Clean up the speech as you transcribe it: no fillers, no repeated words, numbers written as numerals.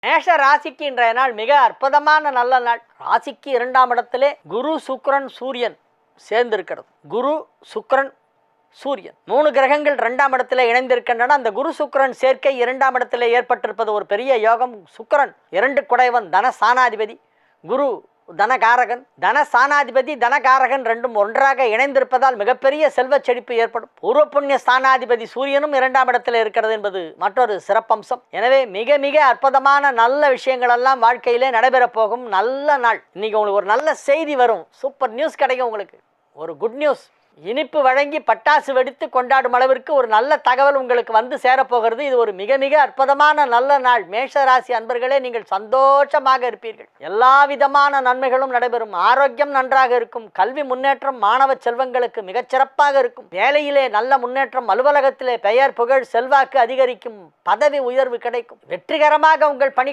மேஷ ராசிக்கு இன்றைய நாள் மிக அற்புதமான நல்ல நாள். ராசிக்கு 2ஆம் இடத்திலே குரு சுக்கிரன் சூரியன் சேர்ந்திருக்கிறது. குரு சுக்கிரன் சூரியன் 3 கிரகங்கள் 2ஆம் இடத்துல இணைந்திருக்கின்றன. அந்த குரு சுக்கிரன் சேர்க்கை 2ஆம் இடத்துல ஏற்பட்டிருப்பது ஒரு பெரிய யோகம். சுக்கிரன் 2 குடைவன், தன சாணாதிபதி. குரு தனகாரகன், தன சாணாதிபதி, தனகாரகன் ரெண்டும் ஒன்றாக இணைந்திருப்பதால் மிகப்பெரிய செல்வ செழிப்பு ஏற்படும். பூர்வ புண்ணிய ஸ்தானாதிபதி சூரியனும் 2ஆம் இடத்தில் இருக்கிறது என்பது மற்றொரு சிறப்பம்சம். எனவே மிக மிக அற்புதமான நல்ல விஷயங்கள் எல்லாம் வாழ்க்கையிலே நடைபெறப் போகும் நல்ல நாள். இன்னைக்கு உங்களுக்கு ஒரு நல்ல செய்தி வரும். சூப்பர் நியூஸ் கிடைக்கும். உங்களுக்கு ஒரு குட் நியூஸ். இனிப்பு வழங்கி பட்டாசு வெடித்து கொண்டாடும் அளவிற்கு ஒரு நல்ல தகவல் உங்களுக்கு வந்து சேரப்போகிறது. இது ஒரு மிக மிக அற்புதமான நல்ல நாள். மேஷராசி அன்பர்களே, நீங்கள் சந்தோஷமாக இருப்பீர்கள். எல்லா விதமான நன்மைகளும் நடைபெறும். ஆரோக்கியம் நன்றாக இருக்கும். கல்வி முன்னேற்றம் மாணவ செல்வங்களுக்கு மிகச்சிறப்பாக இருக்கும். வேலையிலே நல்ல முன்னேற்றம், அலுவலகத்திலே பெயர் புகழ் செல்வாக்கு அதிகரிக்கும். பதவி உயர்வு கிடைக்கும். வெற்றிகரமாக உங்கள் பணி